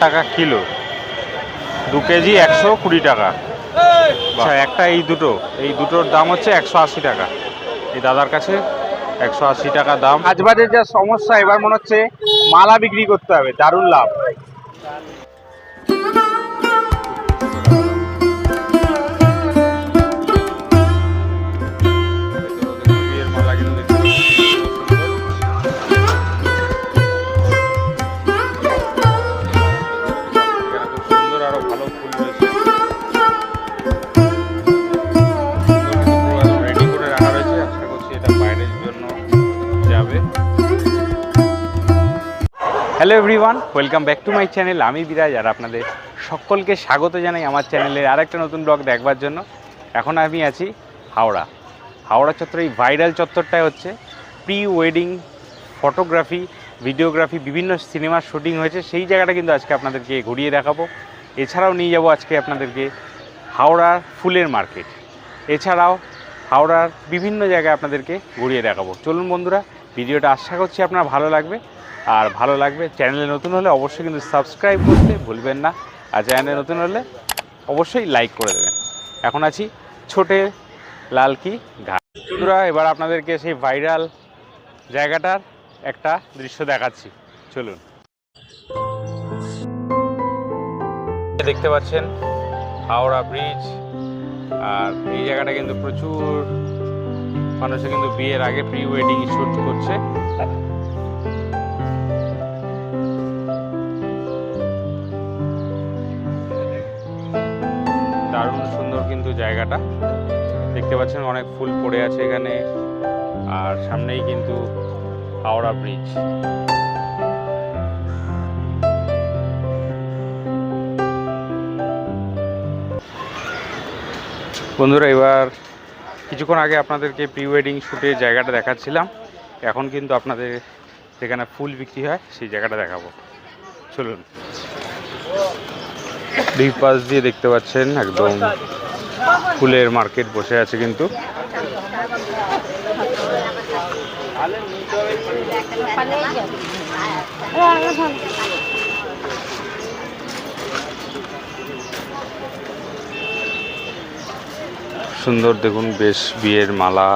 টাকা kilo, 2 KG 120 টাকা। আচ্ছা, একটা এই দুটোর দাম হচ্ছে 180 টাকা। এই দাদার কাছে 180 টাকা দাম। কাজবাজের যা সমস্যা, এবার মনে হচ্ছে মালা বিক্রি করতে হবে, দারুণ লাভ। Hello everyone, welcome back to my channel. আমি বিরাজ, আর আপনাদের সকলকে স্বাগত জানাই আমার চ্যানেলের আরেকটা নতুন ব্লগ দেখবার জন্য। এখন আমি আছি হাওড়া চত্বর। এই ভাইরাল চত্বরটায় হচ্ছে প্রি ওয়েডিং ফটোগ্রাফি, ভিডিওগ্রাফি, বিভিন্ন সিনেমার শুটিং হয়েছে। সেই জায়গাটা কিন্তু আজকে আপনাদেরকে ঘুরিয়ে দেখাবো। এছাড়াও নিয়ে যাব আজকে আপনাদেরকে হাওড়ার ফুলের মার্কেট, এছাড়াও হাওড়ার বিভিন্ন জায়গায় আপনাদেরকে ঘুরিয়ে দেখাবো। চলুন বন্ধুরা, ভিডিওটা আশা করছি আপনার ভালো লাগবে। আর ভালো লাগবে, চ্যানেলে নতুন হলে অবশ্যই কিন্তু সাবস্ক্রাইব করতে ভুলবেন না, আর চ্যানেলে নতুন হলে অবশ্যই লাইক করে দেবেন। এখন আছি ছোটে লালকি ঘাট। বন্ধুরা, এবার আপনাদেরকে সেই ভাইরাল জায়গাটার একটা দৃশ্য দেখাচ্ছি, চলুন। দেখতে পাচ্ছেন হাওড়া ব্রিজ, আর এই জায়গাটা কিন্তু প্রচুর মানুষে কিন্তু বিয়ের আগে প্রি ওয়েডিং শ্যুট করছে। দারুণ সুন্দর কিন্তু জায়গাটা, দেখতে পাচ্ছেন অনেক ফুল পড়ে আছে এখানে, আর সামনেই কিন্তু হাওড়া ব্রিজ। বন্ধুরা, এবার কিছুক্ষণ আগে আপনাদেরকে প্রি ওয়েডিং শ্যুটের জায়গাটা দেখাচ্ছিলাম, এখন কিন্তু আপনাদের যেখানে ফুল বিক্রি হয় সেই জায়গাটা দেখাবো, চলুন। দুই পাশ দিয়ে দেখতে পাচ্ছেন একদম ফুলের মার্কেট বসে আছে কিন্তু। সুন্দর দেখুন, বেশ বিয়ের মালা,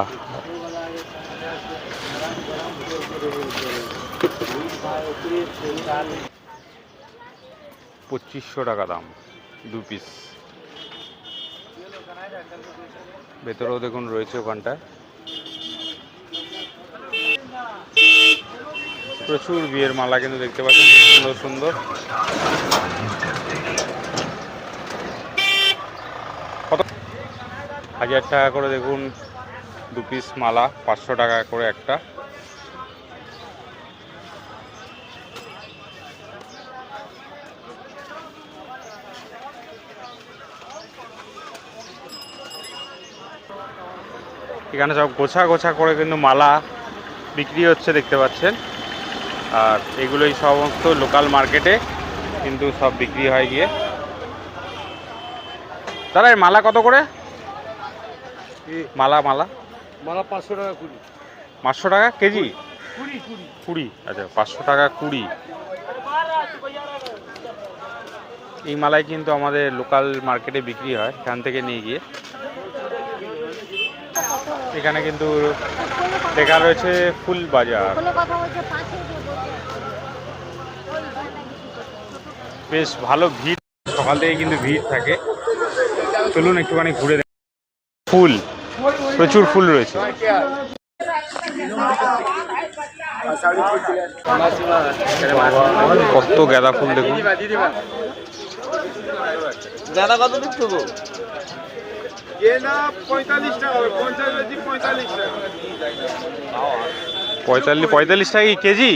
$2500 টাকা দাম 2 পিস। ভেতরেও দেখুন রয়েছে ওখানটায় প্রচুর বিয়ের মালা কিন্তু দেখতে পাচ্ছেন, সুন্দর সুন্দর। কত 1000 টাকা করে দেখুন 2 পিস মালা, 500 টাকা করে একটা। এখানে সব গোছা গোছা করে কিন্তু মালা বিক্রি হচ্ছে, দেখতে পাচ্ছেন। আর এগুলোই সমস্ত লোকাল মার্কেটে কিন্তু সব বিক্রি হয় গিয়ে। দাদা, এই মালা কত করে? মালা 500 টাকা 20। 500 টাকা কেজি? 20। আচ্ছা, 500 টাকা 20। এই মালাই কিন্তু আমাদের লোকাল মার্কেটে বিক্রি হয়, এখান থেকে নিয়ে গিয়ে। এখানে কিন্তু লেখা রয়েছে ফুল বাজার। বেশ ভালো ভিড়, সকাল থেকে কিন্তু ভিড় থাকে। চলুন একটুখানি ঘুরে দেখি। ফুল, প্রচুর ফুল রয়েছে। কত গাঁদা ফুল দেখুন। গাঁদা কত দিচ্ছ গো? 45 টাকা কেজি?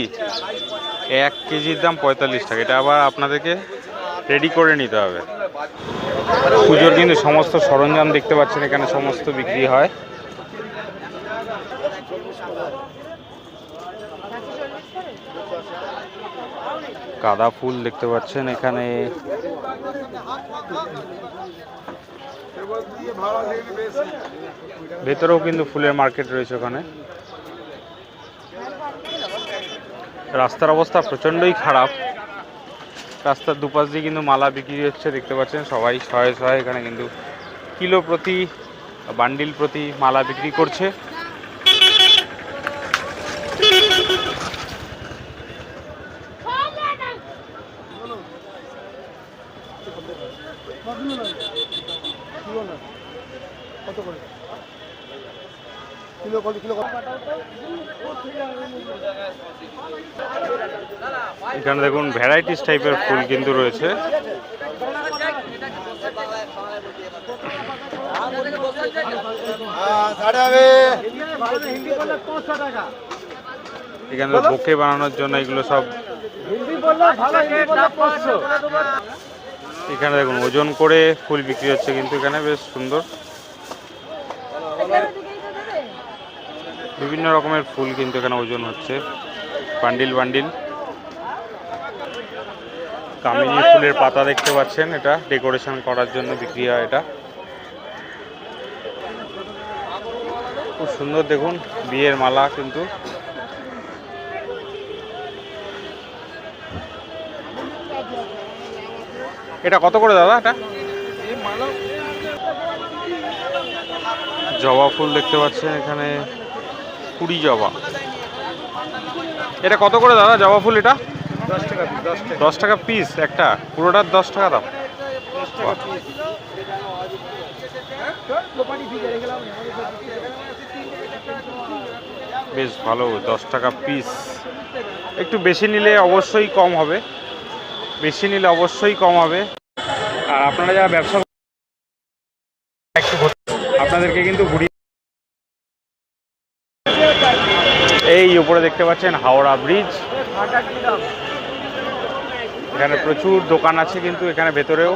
1 কেজির দাম 45 টাকা। এটা আবার আপনাদেরকে রেডি করে নিতে হবে। পুজোর কিন্তু সমস্ত সরঞ্জাম দেখতে পাচ্ছেন এখানে সমস্ত বিক্রি হয়। গাঁদা ফুল দেখতে পাচ্ছেন এখানে। ভেতরেও কিন্তু ফুলের মার্কেট রয়েছে ওখানে। রাস্তার অবস্থা প্রচণ্ডই খারাপ, রাস্তার দুপাশ দিয়ে কিন্তু মালা বিক্রি হচ্ছে, দেখতে পাচ্ছেন সবাই শয়ে শয়ে এখানে কিন্তু কিলো প্রতি বান্ডিল প্রতি মালা বিক্রি করছে। এখানে দেখুন ভ্যারাইটিস টাইপের ফুল কিন্তু রয়েছে। এখানে বোকে বানানোর জন্য এগুলো সব। এখানে দেখুন ওজন করে ফুল বিক্রি হচ্ছে কিন্তু এখানে বেশ সুন্দর বিভিন্ন রকমের ফুল কিন্তু এখানে ওজন হচ্ছে বান্ডিল বান্ডিল। কামিনী ফুলের পাতা দেখতে পাচ্ছেন, এটা ডেকোরেশন করার জন্য বিক্রি হয়। এটা খুব সুন্দর, দেখুন বিয়ের মালা কিন্তু। এটা কত করে দাদা? এটা জবা ফুল দেখতে পাচ্ছেন এখানে, 20 জবা। এটা কত করে দাদা জবা ফুল? এটা 10 টাকা পিস একটা, পুরোটার 10 টাকা দাম। বেশ ভালো, 10 টাকা পিস। একটু বেশি নিলে অবশ্যই কম হবে, বেশি নিলে অবশ্যই কম হবে। আর আপনারা যারা ব্যবসা একটু আপনাদেরকে কিন্তু ঘুরিয়ে, এই উপরে দেখতে পাচ্ছেন হাওড়া ব্রিজ। এখানে প্রচুর দোকান আছে কিন্তু এখানে ভেতরেও।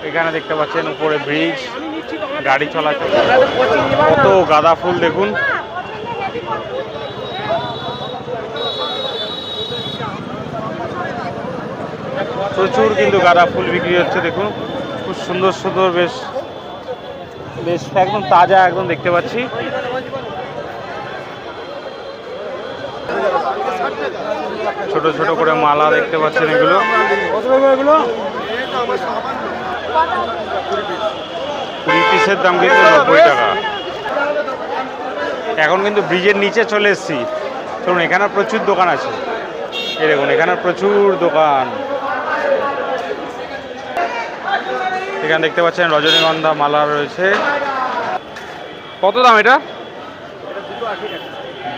এখানে দেখতে পাচ্ছেন উপরে ব্রিজ, গাড়ি চলাচল। কত গাঁদা ফুল দেখুন, প্রচুর কিন্তু গাঁদা ফুল বিক্রি হচ্ছে। দেখুন খুব সুন্দর সুন্দর, বেশ বেশ একদম তাজা একদম দেখতে পাচ্ছি। ছোট ছোট করে মালা দেখতে পাচ্ছেন, এগুলো 20 পিসের দাম কিন্তু 90 টাকা। এখন কিন্তু ব্রিজের নিচে চলে এসেছি, শুনুন এখানে প্রচুর দোকান আছে। এই দেখুন এখানে প্রচুর দোকান। এখানে দেখতে পাচ্ছেন রজনীগন্ধা মালা রয়েছে। কত দাম এটা?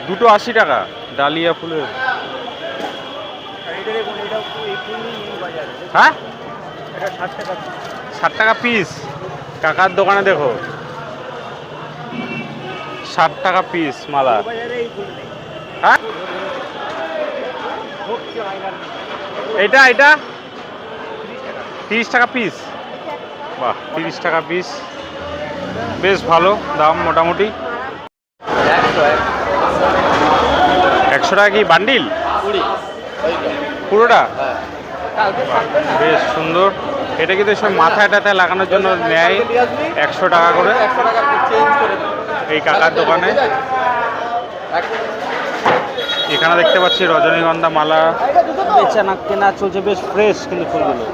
দুটো 80 টাকা ডালিয়া ফুলের। হ্যাঁ 60 টাকা পিস। কাকার দোকানে দেখো 60 টাকা পিস মালা। হ্যাঁ এটা এটা 30 টাকা পিস। বাহ, 30 টাকা পিস, বেশ ভালো দাম মোটামুটি। 100 টাকা কি বান্ডিল? পুরোটা বেশ সুন্দর। এটা কিন্তু সব মাথায় টাথায় লাগানোর জন্য নেয় 100 টাকা করে এই কাকার দোকানে। এখানে দেখতে পাচ্ছি রজনীগন্ধা মালা বেচা না কেনা চলছে, বেশ ফ্রেশ কিন্তু ফুলগুলো।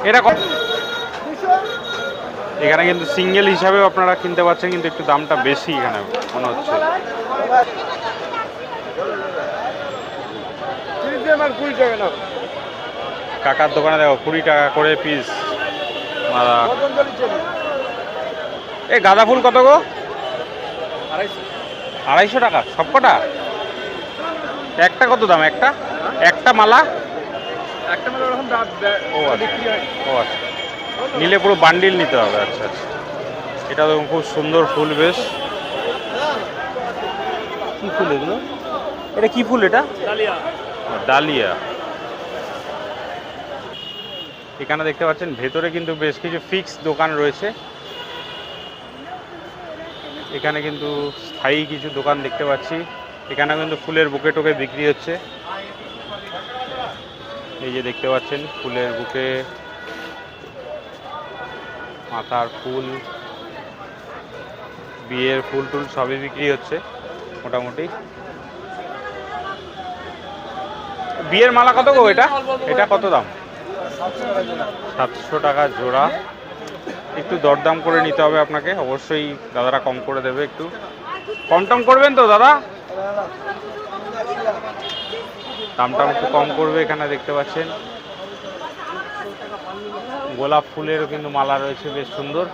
এটা এখানে কিন্তু সিঙ্গেল হিসাবে আপনারা কিনতে পাচ্ছেন, কিন্তু একটু দামটা বেশি এখানে মনে হচ্ছে। কাকার দোকানে দেখো 20 টাকা করে পিস মালা। এই গাঁদা ফুল কত গো? 250 টাকা সবকটা। একটা কত দাম? একটা একটা মালা? ও আচ্ছা, ও আচ্ছা, নিলে পুরো বান্ডিল নিতে হবে। আচ্ছা আচ্ছা, এটা দেখুন খুব সুন্দর ফুল, বেশ। কি ফুল এগুলো? এটা কি ফুল? এটা ডালিয়া। এখানে দেখতে পাচ্ছেন ভেতরে কিন্তু বেশ কিছু ফিক্স দোকান রয়েছে। এখানে কিন্তু স্থায়ী কিছু দোকান দেখতে পাচ্ছি। এখানে কিন্তু ফুলের বুকে টোকে বিক্রি হচ্ছে। এই যে দেখতে পাচ্ছেন ফুলের বুকে, মাথার ফুল, বিয়ের ফুল টুল সবই বিক্রি হচ্ছে মোটামুটি। বিয়ের মালা কত গো? এটা এটা কত দাম? 700 টাকা জোড়া। একটু দরদাম করে নিতে হবে আপনাকে, অবশ্যই দাদারা কম করে দেবে। একটু কম টম করবেন তো দাদা? দামটা একটু কম করবে। এখানে দেখতে পাচ্ছেন গোলাপ ফুলেরও কিন্তু মালা রয়েছে, বেশ সুন্দর।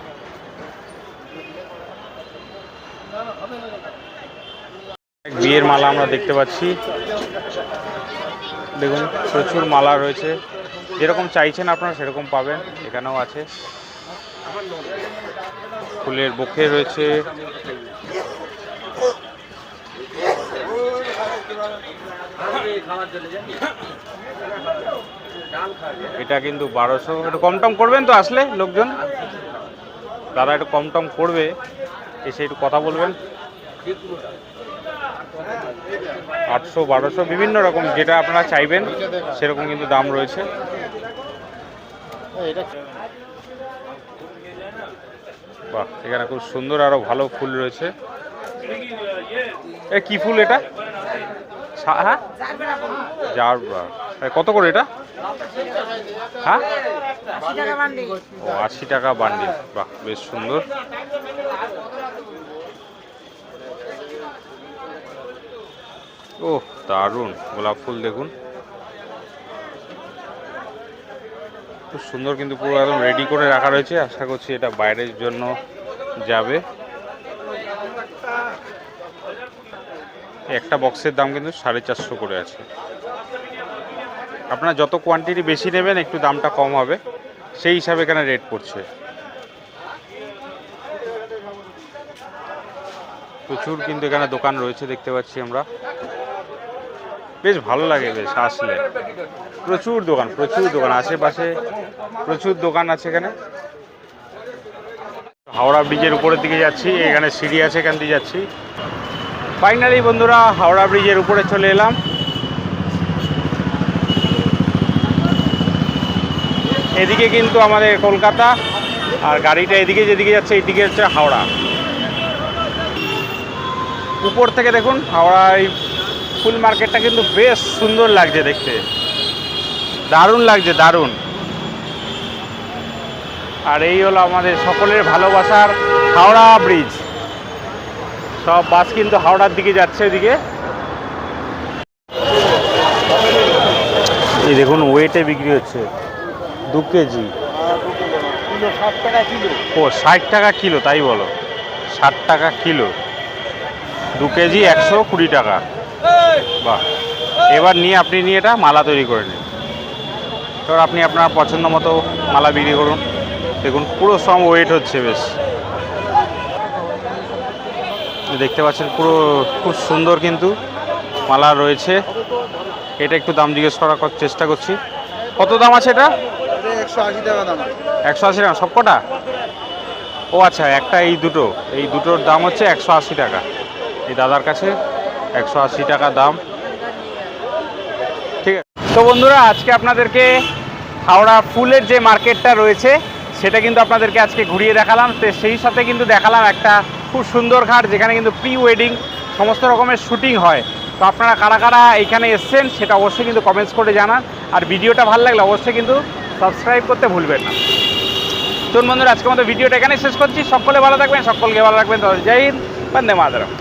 বিয়ের মালা আমরা দেখতে পাচ্ছি, দেখুন প্রচুর মালা রয়েছে, যেরকম চাইছেন আপনারা সেরকম পাবেন। এখানেও আছে ফুলের বুকে রয়েছে। এটা কিন্তু 1200। একটু কম টম করবেন তো আসলে লোকজন? দাদা একটু কম টম করবে, এসে একটু কথা বলবেন। 800 1200 বিভিন্ন রকম, যেটা আপনারা চাইবেন সেরকম কিন্তু দাম রয়েছে। বাহ, এখানে খুব সুন্দর আরো ভালো ফুল রয়েছে। এ কি ফুল এটা? হ্যাঁ, জারবা। কত করে এটা? হ্যাঁ, 80 টাকা বান্ডিল। বাহ, বেশ সুন্দর। ওহ, দারুণ গোলাপ ফুল দেখুন, খুব সুন্দর, কিন্তু পুরো একদম রেডি করে রাখা রয়েছে। আশা করছি এটা বাইরের জন্য যাবে। একটা বক্সের দাম কিন্তু 450 করে আছে। আপনারা যত কোয়ান্টিটি বেশি নেবেন একটু দামটা কম হবে, সেই হিসাবে এখানে রেট পড়ছে। প্রচুর কিন্তু এখানে দোকান রয়েছে দেখতে পাচ্ছি আমরা, বেশ ভালো লাগে বেশ আসলে। প্রচুর দোকান, প্রচুর দোকান, আশেপাশে প্রচুর দোকান আছে এখানে। হাওড়া ব্রিজের উপরের দিকে যাচ্ছি, এখানে সিঁড়ি আছে, এখান দিয়ে যাচ্ছি। ফাইনালি বন্ধুরা হাওড়া ব্রিজের উপরে চলে এলাম। এদিকে কিন্তু আমাদের কলকাতা, আর গাড়িটা এদিকে যেদিকে যাচ্ছে এইদিকে হচ্ছে হাওড়া। উপর থেকে দেখুন হাওড়া এই ফুল মার্কেটটা কিন্তু বেশ সুন্দর লাগছে দেখতে, দারুণ লাগছে, দারুণ। আর এই হলো আমাদের সকলের ভালোবাসার হাওড়া ব্রিজ। সব বাস কিন্তু হাওড়ার দিকে যাচ্ছে এদিকে। এই দেখুন ওয়েটে বিক্রি হচ্ছে 2 কেজি। 60 টাকা কিলো। ও 60 টাকা কিলো, তাই বলো? 60 টাকা কিলো, 2 কেজি 120 টাকা। বাহ, এবার নিয়ে আপনি নিয়ে এটা মালা তৈরি করে নিন। এবার আপনি আপনার পছন্দ মতো মালা বিক্রি করুন। দেখুন পুরো সব ওয়েট হচ্ছে, বেশ দেখতে পাচ্ছেন পুরো খুব সুন্দর কিন্তু মালা রয়েছে। এটা একটু দাম জিজ্ঞেস করার চেষ্টা করছি। কত দাম আছে এটা? 180 টাকা দাম। 180 টাকা সব কটা? ও আচ্ছা, একটা এই দুটোর দাম হচ্ছে 180 টাকা। এই দাদার কাছে 180 টাকা দাম। ঠিক আছে, তো বন্ধুরা আজকে আপনাদেরকে হাওড়া ফুলের যে মার্কেটটা রয়েছে সেটা কিন্তু আপনাদেরকে আজকে ঘুরিয়ে দেখালাম। তো সেই সাথে কিন্তু দেখালাম একটা খুব সুন্দর ঘাট, যেখানে কিন্তু প্রি ওয়েডিং সমস্ত রকমের শুটিং হয়। তো আপনারা কারা কারা এখানে এসছেন সেটা অবশ্যই কিন্তু কমেন্টস করে জানান। আর ভিডিওটা ভালো লাগলে অবশ্যই কিন্তু সাবস্ক্রাইব করতে ভুলবেন না। চলুন বন্ধুরা আজকের মতো ভিডিওটা এখানে শেষ করছি। সকলে ভালো থাকবেন, সকলকে ভালো রাখবেন। জয় হিন্দ, বন্দে মাতরম।